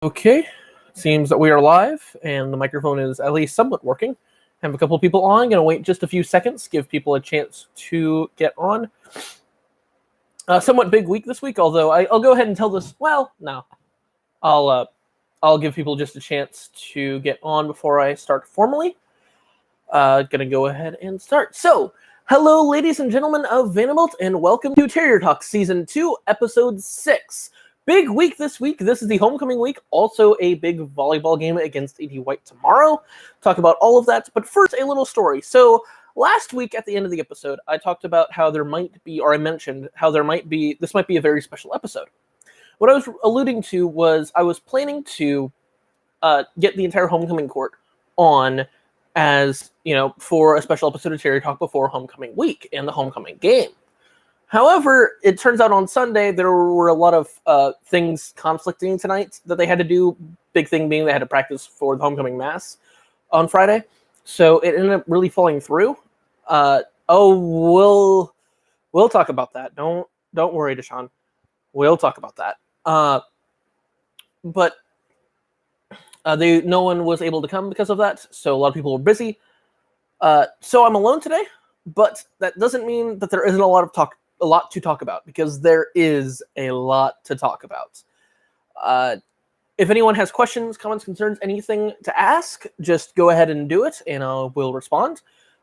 Okay, seems that we are live and the microphone is at least somewhat working. Have a couple of people on. Gonna wait just a few seconds, give people a chance to get on. Somewhat big week this week, although I'll go ahead and tell this. Well, no, I'll give people just a chance to get on before I start formally. Gonna go ahead and start. So, hello, ladies and gentlemen of Vanderbilt, and welcome to Terrier Talk Season 2, Episode 6. Big week this week. This is the homecoming week. Also a big volleyball game against AD White tomorrow. Talk about all of that. But first, a little story. So last week at the end of the episode, I talked about how there might be, or I mentioned how there might be, this might be a very special episode. What I was alluding to was I was planning to get the entire homecoming court on as, for a special episode of Terrier Talk before homecoming week and the homecoming game. However, it turns out on Sunday there were a lot of things conflicting tonight that they had to do. Big thing being they had to practice for the homecoming mass on Friday, so it ended up really falling through. We'll talk about that. Don't worry, Deshaun. We'll talk about that. But no one was able to come because of that, so a lot of people were busy. So I'm alone today, but that doesn't mean that there isn't a lot to talk about, because there is a lot to talk about. If anyone has questions, comments, concerns, anything to ask, just go ahead and do it, and I will respond.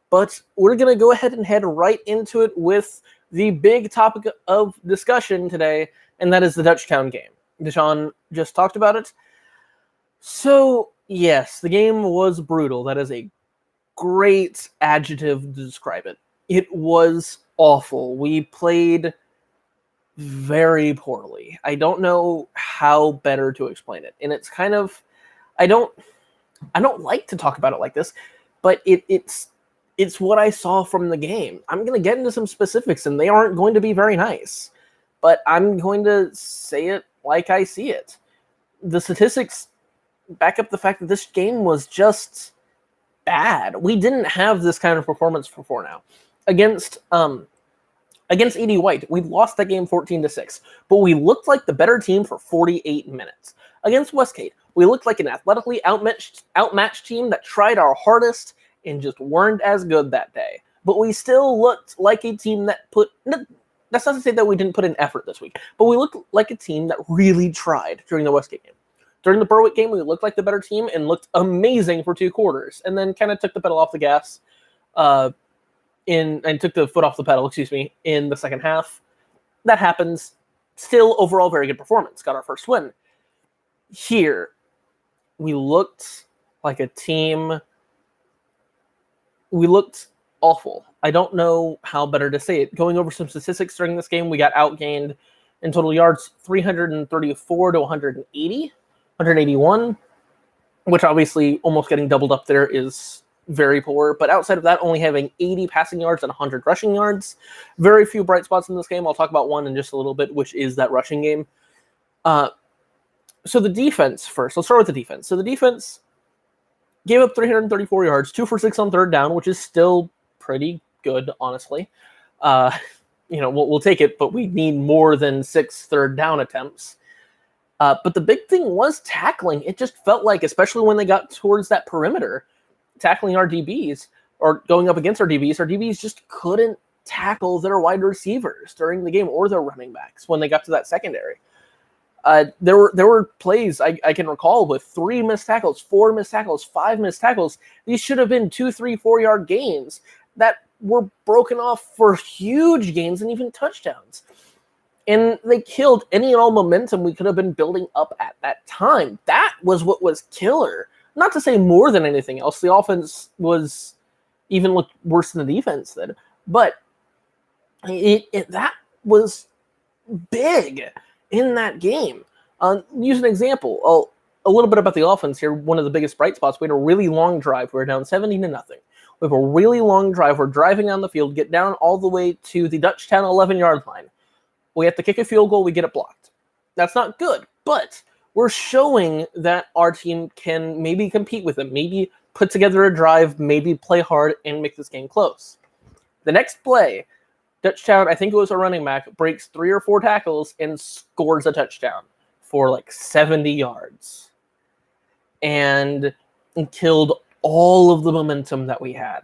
But we're going to go ahead and head right into it with the big topic of discussion today, and that is the Dutchtown game. Deshaun just talked about it. So, yes, the game was brutal. That is a great adjective to describe it. It was awful. We played very poorly. I don't know how better to explain it. And it's kind of, I don't like to talk about it like this, but it's what I saw from the game. I'm going to get into some specifics, and they aren't going to be very nice, but I'm going to say it like I see it. The statistics back up the fact that this game was just bad. We didn't have this kind of performance before now. Against AD White, we lost that game 14-6, but we looked like the better team for 48 minutes. Against Westgate, we looked like an athletically outmatched team that tried our hardest and just weren't as good that day. But we still looked like a team that that's not to say that we didn't put in effort this week, but we looked like a team that really tried during the Westgate game. During the Berwick game, we looked like the better team and looked amazing for 2 quarters, and then kind of took the pedal off the gas and took the foot off the pedal, in the second half. That happens. Still, overall, very good performance. Got our first win. Here, we looked like a team. We looked awful. I don't know how better to say it. Going over some statistics during this game, we got outgained in total yards 334 to 181, which obviously almost getting doubled up there is very poor. But outside of that, only having 80 passing yards and 100 rushing yards. Very few bright spots in this game. I'll talk about one in just a little bit, which is that rushing game. So the defense first. Let's start with the defense. So the defense gave up 334 yards, 2 for 6 on third down, which is still pretty good, honestly. We'll take it, but we need more than 6 third down attempts. But the big thing was tackling. It just felt like, especially when they got towards that perimeter, tackling our DBs or going up against our DBs just couldn't tackle their wide receivers during the game or their running backs when they got to that secondary. There were plays I can recall with 3 missed tackles, 4 missed tackles, 5 missed tackles. These should have been 2, 3, 4-yard gains that were broken off for huge gains and even touchdowns. And they killed any and all momentum we could have been building up at that time. That was what was killer. Not to say more than anything else. The offense was even looked worse than the defense did. But that was big in that game. Use an example. A little bit about the offense here. One of the biggest bright spots. We had a really long drive. We were down 17-0. We have a really long drive. We're driving down the field, get down all the way to the Dutchtown 11-yard line. We have to kick a field goal. We get it blocked. That's not good, but we're showing that our team can maybe compete with them, maybe put together a drive, maybe play hard, and make this game close. The next play, Dutchtown, I think it was a running back, breaks 3 or 4 tackles and scores a touchdown for like 70 yards. and killed all of the momentum that we had.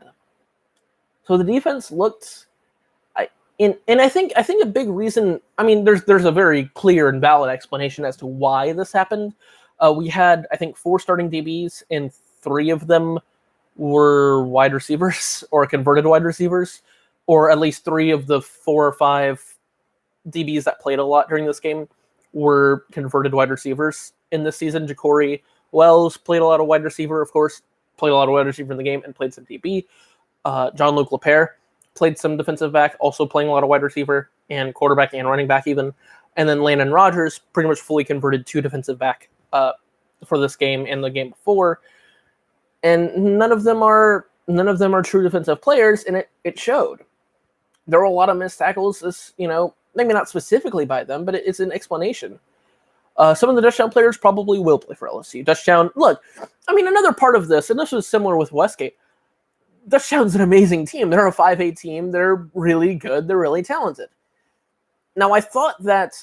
So the defense looked, and I think a big reason. I mean, there's a very clear and valid explanation as to why this happened. We had, I think, 4 starting DBs, and 3 of them were wide receivers or converted wide receivers, or at least 3 of the 4 or 5 DBs that played a lot during this game were converted wide receivers in this season. Ja'Cory Wells played a lot of wide receiver, of course, played a lot of wide receiver in the game and played some DB. John-Luc Lapierre played some defensive back, also playing a lot of wide receiver and quarterback and running back even. And then Landon Rogers pretty much fully converted to defensive back for this game and the game before. And none of them are true defensive players, and it showed. There were a lot of missed tackles, maybe not specifically by them, but it's an explanation. Some of the Dutchtown players probably will play for LSU. Dutchtown, look, I mean, another part of this, and this was similar with Westgate, Dutchtown's an amazing team. They're a 5A team. They're really good. They're really talented. Now, I thought that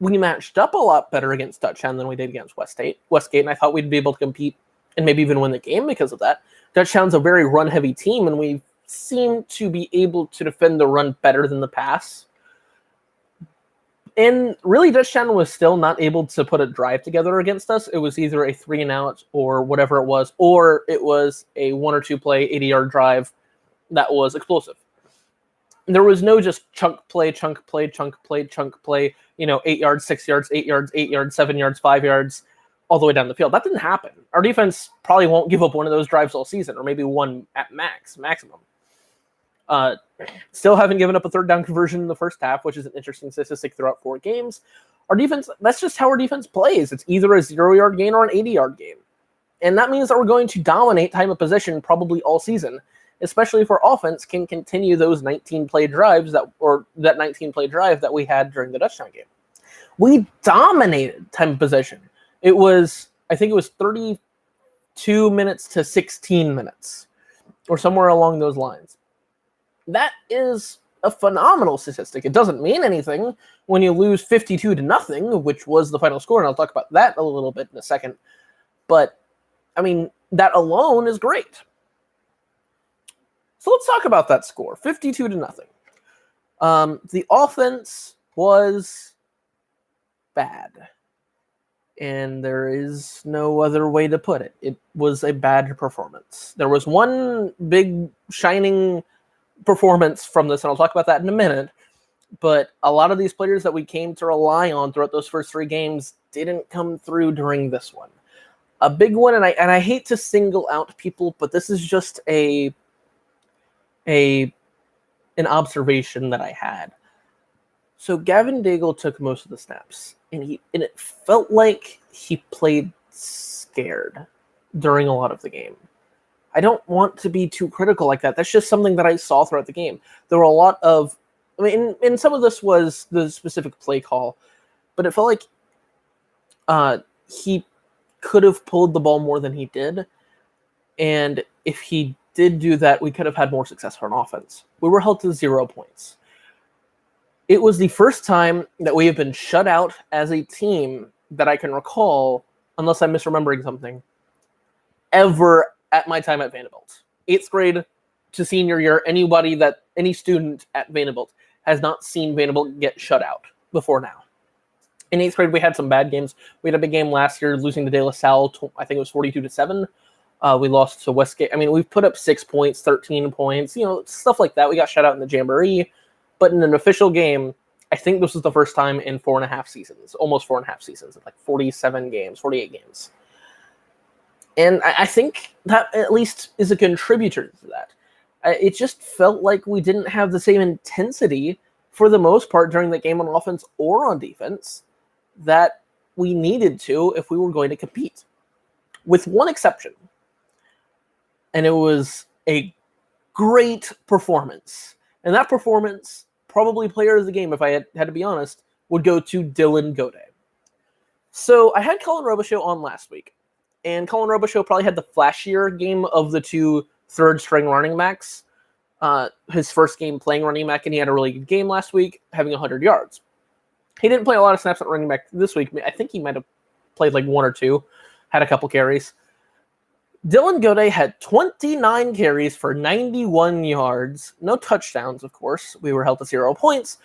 we matched up a lot better against Dutchtown than we did against Westgate, and I thought we'd be able to compete and maybe even win the game because of that. Dutchtown's a very run-heavy team, and we seem to be able to defend the run better than the pass. And really, Dutchtown was still not able to put a drive together against us. It was either a 3-and-out or whatever it was, or it was a 1 or 2 play, 80-yard drive that was explosive. There was no just chunk play, 8 yards, 6 yards, 8 yards, 8 yards, 7 yards, 5 yards, all the way down the field. That didn't happen. Our defense probably won't give up one of those drives all season, or maybe one at maximum. Still haven't given up a 3rd down conversion in the first half, which is an interesting statistic throughout 4 games. Our defense, that's just how our defense plays. It's either a 0-yard gain or an 80-yard gain. And that means that we're going to dominate time of possession probably all season, especially if our offense can continue those 19-play drives that 19-play drive that we had during the Dutchtown game. We dominated time of possession. I think it was 32 minutes to 16 minutes, or somewhere along those lines. That is a phenomenal statistic. It doesn't mean anything when you lose 52-0, which was the final score, and I'll talk about that a little bit in a second. But, I mean, that alone is great. So let's talk about that score, 52-0. The offense was bad, and there is no other way to put it. It was a bad performance. There was one big shining performance from this, and I'll talk about that in a minute, but a lot of these players that we came to rely on throughout those first 3 games didn't come through during this one. A big one, and I hate to single out people, but this is just an observation that I had. So Gavin Daigle took most of the snaps, and it felt like he played scared during a lot of the game. I don't want to be too critical like that. That's just something that I saw throughout the game. There were a lot of, and some of this was the specific play call, but it felt like he could have pulled the ball more than he did. And if he did do that, we could have had more success for an offense. We were held to 0 points. It was the first time that we have been shut out as a team that I can recall, unless I'm misremembering something, ever at my time at Vanderbilt. 8th grade to senior year, any student at Vanderbilt has not seen Vanderbilt get shut out before now. In 8th grade, we had some bad games. We had a big game last year, losing to De La Salle, I think it was 42-7. We lost to Westgate. I mean, we've put up 6 points, 13 points, stuff like that. We got shut out in the Jamboree. But in an official game, I think this was the first time in 4.5 seasons, almost 4.5 seasons, like 47 games, 48 games. And I think that at least is a contributor to that. It just felt like we didn't have the same intensity for the most part during the game on offense or on defense that we needed to if we were going to compete. With one exception. And it was a great performance. And that performance, probably player of the game, if I had to be honest, would go to Dylan Gode. So I had Colin Robichaux on last week. And Colin Robichaux probably had the flashier game of the 2 third-string running backs. His first game playing running back, and he had a really good game last week, having 100 yards. He didn't play a lot of snaps at running back this week. I think he might have played like 1 or 2. had a couple carries. Dylan Gode had 29 carries for 91 yards. No touchdowns, of course. We were held to 0 points,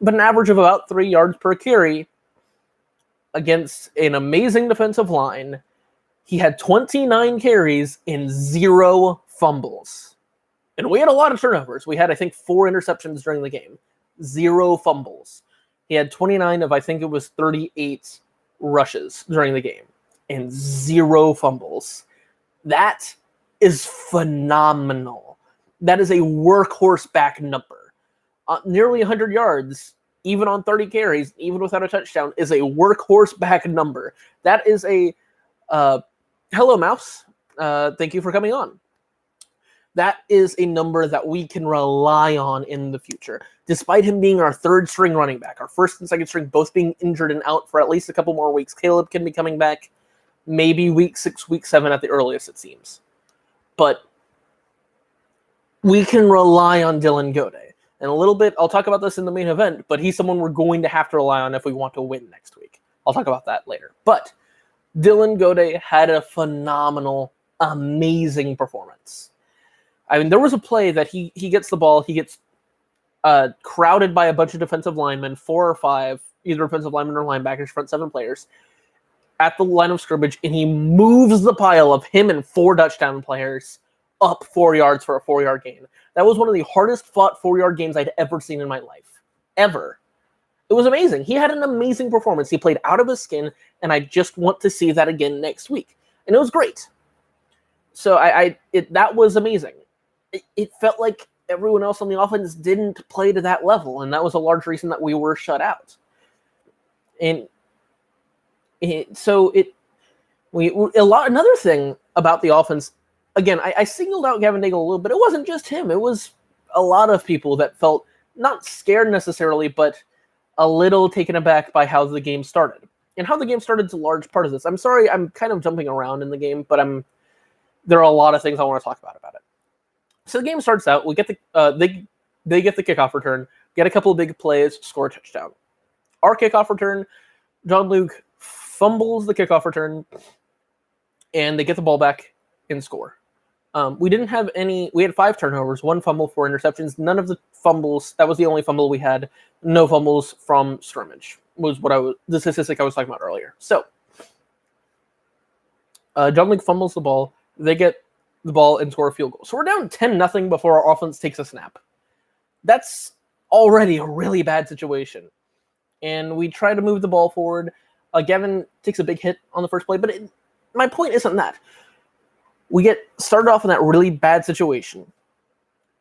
but an average of about 3 yards per carry against an amazing defensive line. He had 29 carries and 0 fumbles. And we had a lot of turnovers. We had, I think, 4 interceptions during the game. 0 fumbles. He had 29 of, I think it was 38 rushes during the game. And 0 fumbles. That is phenomenal. That is a workhorse back number. Nearly 100 yards, even on 30 carries, even without a touchdown, is a workhorse back number. That is a... hello, Mouse. Thank you for coming on. That is a number that we can rely on in the future. Despite him being our third string running back, our first and second string both being injured and out for at least a couple more weeks. Caleb can be coming back maybe week 6, week 7 at the earliest, it seems. But we can rely on Dylan Gode. And a little bit, I'll talk about this in the main event, but he's someone we're going to have to rely on if we want to win next week. I'll talk about that later. But Dylan Gode had a phenomenal, amazing performance. I mean, there was a play that he gets the ball, he gets crowded by a bunch of defensive linemen, 4 or 5, either defensive linemen or linebackers, front 7 players, at the line of scrimmage, and he moves the pile of him and 4 touchdown players up 4 yards for a 4-yard gain. That was one of the hardest fought 4-yard gains I'd ever seen in my life. Ever. It was amazing. He had an amazing performance. He played out of his skin, and I just want to see that again next week. And it was great. So that was amazing. It felt like everyone else on the offense didn't play to that level, and that was a large reason that we were shut out. And another thing about the offense, again, I singled out Gavin Daigle a little bit. It wasn't just him. It was a lot of people that felt not scared necessarily, but a little taken aback by how the game started. And how the game started is a large part of this. I'm sorry, I'm kind of jumping around in the game, but there are a lot of things I want to talk about it. So the game starts out, we get they get the kickoff return, get a couple of big plays, score a touchdown. Our kickoff return, John Luke fumbles the kickoff return, and they get the ball back and score. We had 5 turnovers, 1 fumble, 4 interceptions. None of the fumbles, that was the only fumble we had. No fumbles from scrimmage was the statistic I was talking about earlier. So, John Luke fumbles the ball. They get the ball and score a field goal. So we're down 10-0 before our offense takes a snap. That's already a really bad situation. And we try to move the ball forward. Gavin takes a big hit on the first play, but my point isn't that. We get started off in that really bad situation.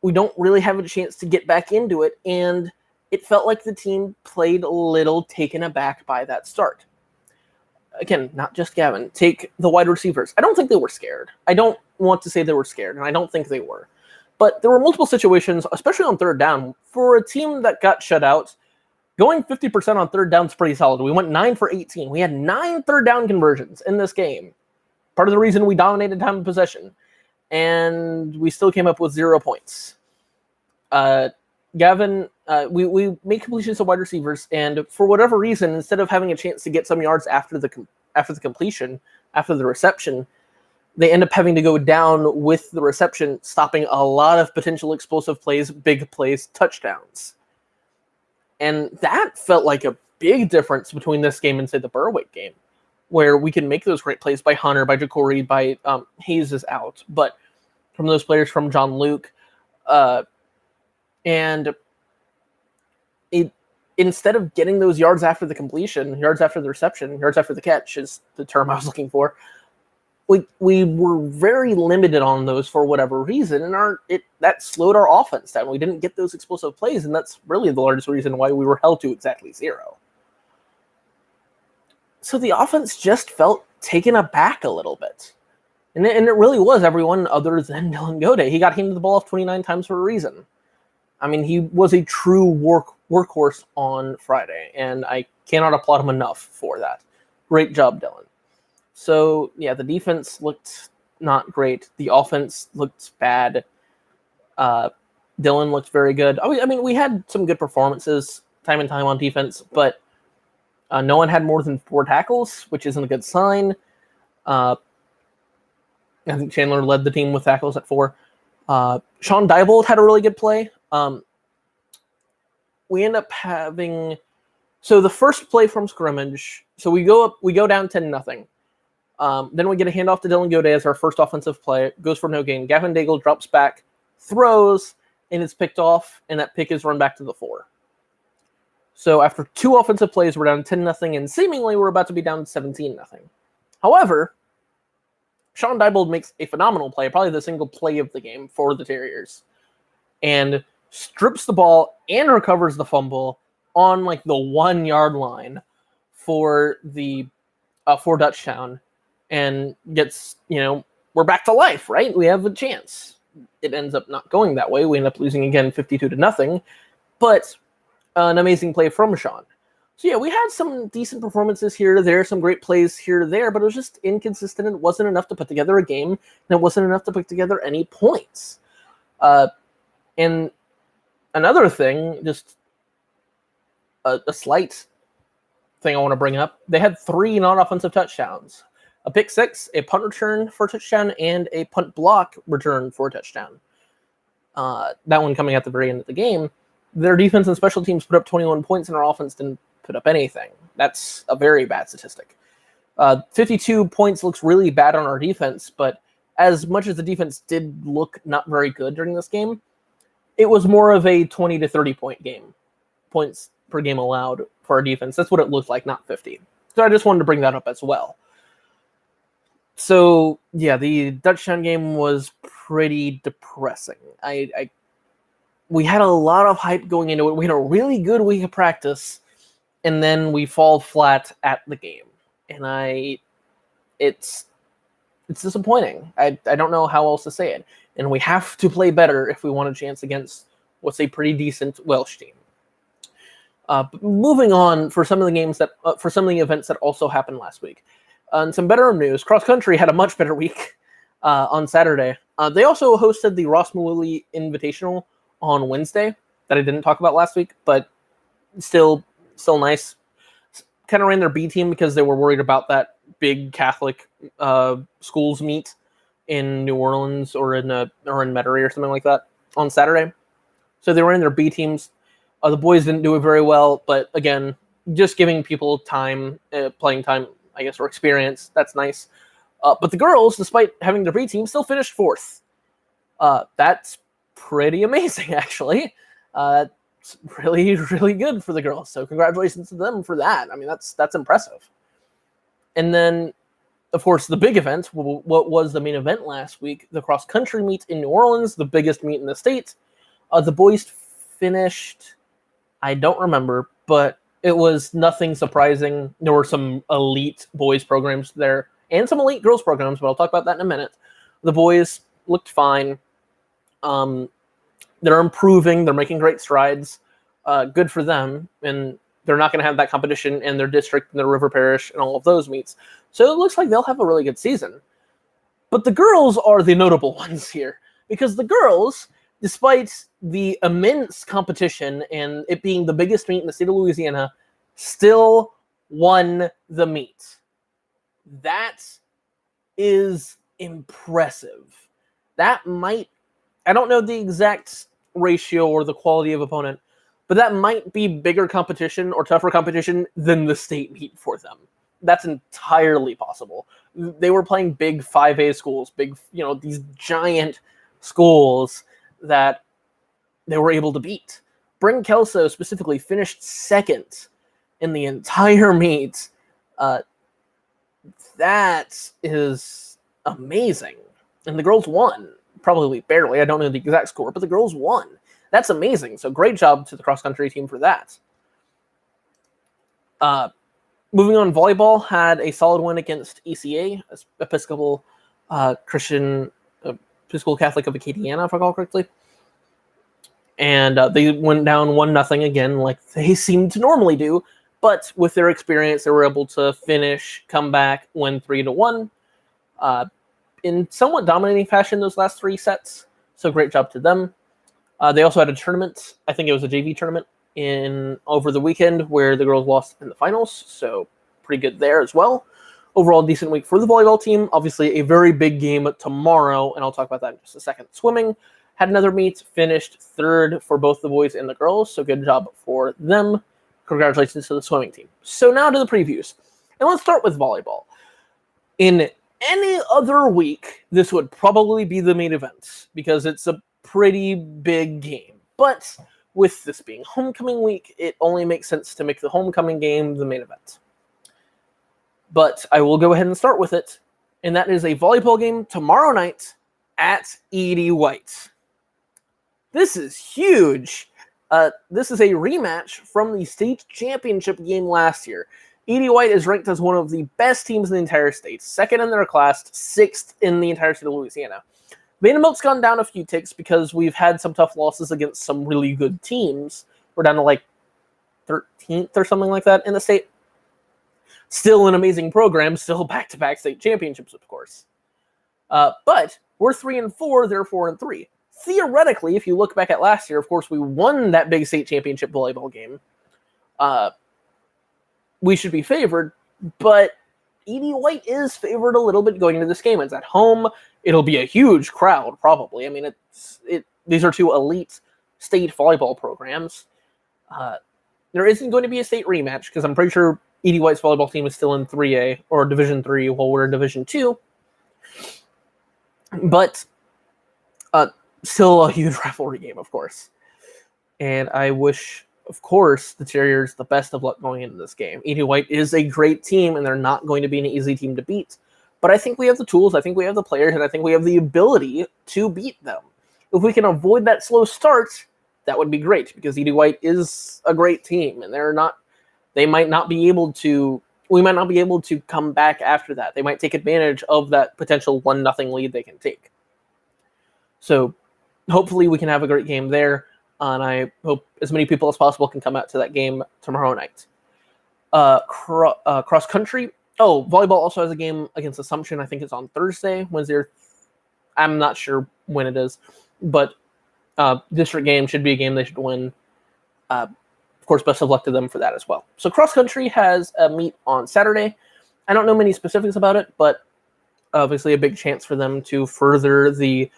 We don't really have a chance to get back into it, and it felt like the team played a little taken aback by that start. Again, not just Gavin. Take the wide receivers. I don't think they were scared. I don't want to say they were scared, and I don't think they were. But there were multiple situations, especially on third down, for a team that got shut out. Going 50% on third down is pretty solid. We went 9 for 18. We had 9 third down conversions in this game. Part of the reason we dominated time of possession. And we still came up with 0 points. Gavin, we made completions to wide receivers, and for whatever reason, instead of having a chance to get some yards after the completion, after the reception, they end up having to go down with the reception, stopping a lot of potential explosive plays, big plays, touchdowns. And that felt like a big difference between this game and, say, the Berwick game, where we can make those great plays by Hunter, by Jacory, by Hayes is out, but from those players, from John Luke, and instead of getting those yards after the completion, yards after the reception, yards after the catch is the term I was looking for, we were very limited on those for whatever reason, and that slowed our offense down. We didn't get those explosive plays, and that's really the largest reason why we were held to exactly 0. So the offense just felt taken aback a little bit. And it really was everyone other than Dylan Gode. He got handed the ball off 29 times for a reason. I mean, he was a true workhorse on Friday, and I cannot applaud him enough for that. Great job, Dylan. So, yeah, the defense looked not great. The offense looked bad. Dylan looked very good. I mean, we had some good performances time and time on defense, but no one had more than 4 tackles, which isn't a good sign. I think Chandler led the team with tackles at 4. Sean Diebold had a really good play. We end up having the first play from scrimmage. So we go down 10-0. Then we get a handoff to Dylan Goday as our first offensive play. Goes for no gain. Gavin Daigle drops back, throws, and it's picked off, and that pick is run back to the 4. So after 2 offensive plays, we're down 10-0, and seemingly we're about to be down 17-0. However, Sean Diebold makes a phenomenal play, probably the single play of the game for the Terriers, and strips the ball and recovers the fumble on like the 1-yard line for the for Dutchtown, and gets, we're back to life, right? We have a chance. It ends up not going that way. We end up losing again 52-0, but an amazing play from Sean. So yeah, we had some decent performances here to there, some great plays here to there, but it was just inconsistent. It wasn't enough to put together a game, and it wasn't enough to put together any points. And another thing, just a slight thing I want to bring up, they had 3 non-offensive touchdowns. A pick 6, a punt return for a touchdown, and a punt block return for a touchdown. That one coming at the very end of the game. Their defense and special teams put up 21 points, and our offense didn't put up anything. That's a very bad statistic. 52 points looks really bad on our defense, but as much as the defense did look not very good during this game, it was more of a 20 to 30 point game. Points per game allowed for our defense. That's what it looked like, not 50. So I just wanted to bring that up as well. So yeah, the Dutchtown game was pretty depressing. We had a lot of hype going into it. We had a really good week of practice, and then we fall flat at the game. And it's disappointing. I don't know how else to say it. And we have to play better if we want a chance against what's a pretty decent Welsh team. But moving on for some of the games for some of the events that also happened last week. And some better news, cross country had a much better week on Saturday. They also hosted the Ross Mooley Invitational on Wednesday that I didn't talk about last week, but still nice. Kind of ran their B team because they were worried about that big Catholic schools meet in New Orleans or in Metairie or something like that on Saturday. So they were in their B teams. The boys didn't do it very well, but again, just giving people time, playing time, I guess, or experience. That's nice. But the girls, despite having their B team, still finished 4th. That's pretty amazing, actually. It's really, really good for the girls. So congratulations to them for that. I mean, that's impressive. And then, of course, the big event, what was the main event last week, the cross-country meet in New Orleans, the biggest meet in the state. The boys finished, I don't remember, but it was nothing surprising. There were some elite boys programs there and some elite girls programs, but I'll talk about that in a minute. The boys looked fine. They're improving. They're making great strides. Good for them. And they're not going to have that competition in their district, in their river parish, and all of those meets. So it looks like they'll have a really good season. But the girls are the notable ones here, because the girls, despite the immense competition and it being the biggest meet in the state of Louisiana, still won the meet. That is impressive. That might, I don't know the exact ratio or the quality of opponent, but that might be bigger competition or tougher competition than the state meet for them. That's entirely possible. They were playing big 5A schools, big, these giant schools that they were able to beat. Bryn Kelso specifically finished 2nd in the entire meet. That is amazing. And the girls won. Probably barely. I don't know the exact score, but the girls won. That's amazing. So great job to the cross-country team for that. Moving on, volleyball had a solid win against ECA, Episcopal Episcopal Catholic of Acadiana, if I recall correctly. And they went down 1-0 again, like they seem to normally do. But with their experience, they were able to finish, come back, win 3-1. In somewhat dominating fashion those last 3 sets. So great job to them. They also had a tournament. I think it was a JV tournament over the weekend where the girls lost in the finals. So pretty good there as well. overall decent week for the volleyball team. Obviously, a very big game tomorrow, and I'll talk about that in just a second. Swimming had another meet, finished third for both the boys and the girls, so good job for them. Congratulations to the swimming team. So now to the previews. And let's start with volleyball. In any other week, this would probably be the main event because it's a pretty big game. But with this being homecoming week, it only makes sense to make the homecoming game the main event. But I will go ahead and start with it, and that is a volleyball game tomorrow night at Edie White. This is huge. This is a rematch from the state championship game last year. Edie White is ranked as one of the best teams in the entire state, second in their class, sixth in the entire state of Louisiana. Vanderbilt's gone down a few ticks because we've had some tough losses against some really good teams. We're down to like 13th or something like that in the state. Still an amazing program, still back-to-back state championships, of course. But we're 3-4, they're 4-3. Theoretically, if you look back at last year, of course, we won that big state championship volleyball game. We should be favored, but Edie White is favored a little bit going into this game. It's at home. It'll be a huge crowd, probably. I mean, these are two elite state volleyball programs. There isn't going to be a state rematch because I'm pretty sure Edie White's volleyball team is still in 3A or Division 3 while we're in Division 2. But still a huge rivalry game, of course. And I wish, of course, the Terriers the best of luck going into this game. Edie White is a great team, and they're not going to be an easy team to beat. But I think we have the tools, I think we have the players, and I think we have the ability to beat them. If we can avoid that slow start, that would be great, because Edie White is a great team, and we might not be able to come back after that. They might take advantage of that potential 1-0 lead they can take. So hopefully we can have a great game there, and I hope as many people as possible can come out to that game tomorrow night. Cross country. Oh, volleyball also has a game against Assumption. I think it's on Thursday, Wednesday. I'm not sure when it is, but district game should be a game they should win. Of course, best of luck to them for that as well. So cross country has a meet on Saturday. I don't know many specifics about it, but obviously a big chance for them to further the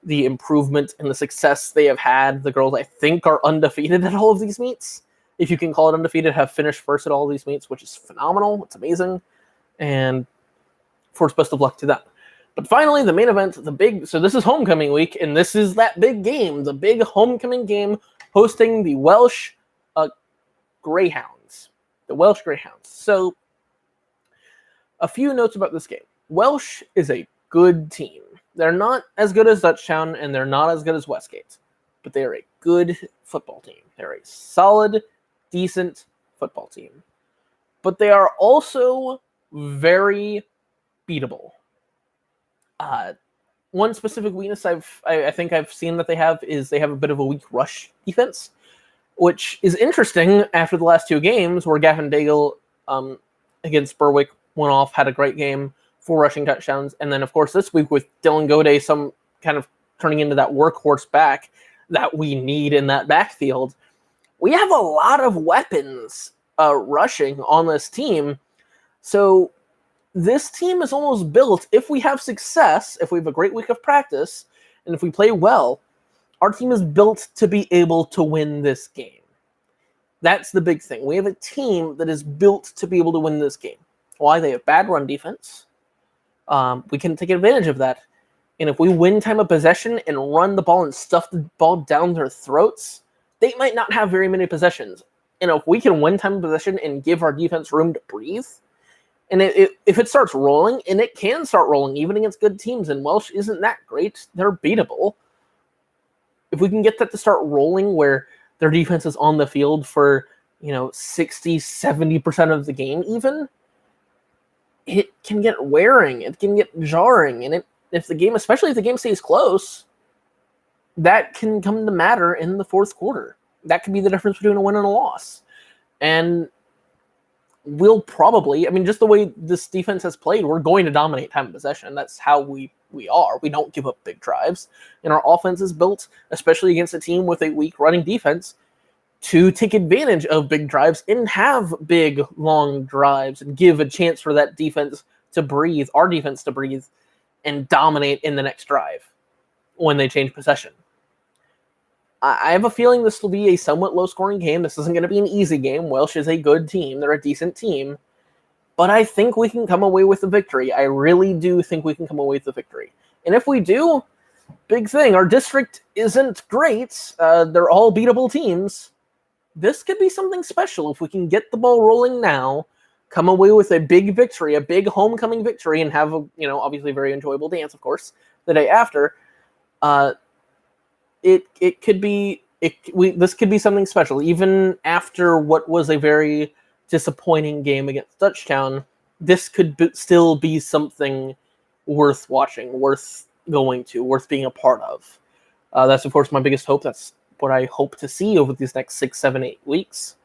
improvement and the success they have had. The girls, I think, are undefeated at all of these meets. If you can call it undefeated, have finished first at all of these meets, which is phenomenal. It's amazing. And of course, best of luck to them. But finally, the main event, so this is homecoming week, and this is that big game, the big homecoming game hosting the Welsh Greyhounds. The Welsh Greyhounds. So, a few notes about this game. Welsh is a good team. They're not as good as Dutchtown, and they're not as good as Westgate, but they're a good football team. They're a solid, decent football team. But they are also very beatable. One specific weakness I think I've seen that they have is they have a bit of a weak rush defense, which is interesting after the last two games where Gavin Daigle against Berwick went off, had a great game, 4 rushing touchdowns, and then of course this week with Dylan Gode some kind of turning into that workhorse back that we need in that backfield. We have a lot of weapons rushing on this team. So this team is almost built, if we have success, if we have a great week of practice, and if we play well, our team is built to be able to win this game. That's the big thing. We have a team that is built to be able to win this game. Why? They have bad run defense. We can take advantage of that. And if we win time of possession and run the ball and stuff the ball down their throats, they might not have very many possessions. And if we can win time of possession and give our defense room to breathe, and if it starts rolling, and it can start rolling even against good teams, and Welsh isn't that great, they're beatable. If we can get that to start rolling where their defense is on the field for, 60, 70% of the game even, it can get wearing, it can get jarring, and especially if the game stays close, that can come to matter in the fourth quarter. That could be the difference between a win and a loss. And we'll probably, just the way this defense has played, we're going to dominate time of possession. That's how we are. We don't give up big drives. And our offense is built, especially against a team with a weak running defense, to take advantage of big drives and have big, long drives and give a chance for that defense to breathe, our defense to breathe, and dominate in the next drive when they change possession. I have a feeling this will be a somewhat low-scoring game. This isn't going to be an easy game. Welsh is a good team. They're a decent team. But I think we can come away with the victory. I really do think we can come away with the victory. And if we do, big thing. Our district isn't great. They're all beatable teams. This could be something special if we can get the ball rolling now, come away with a big victory, a big homecoming victory, and have a, obviously very enjoyable dance, of course, the day after. It could be this could be something special, even after what was a very disappointing game against Dutchtown. This could still be something worth watching, worth going to, worth being a part of. That's of course my biggest hope. That's what I hope to see over these next 6, 7, 8 weeks,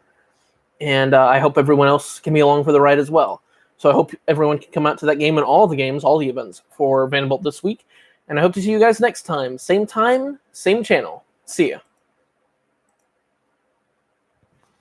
and I hope everyone else can be along for the ride as well. So I hope everyone can come out to that game and all the games, all the events for Vanderbilt this week. And I hope to see you guys next time. Same channel. See ya.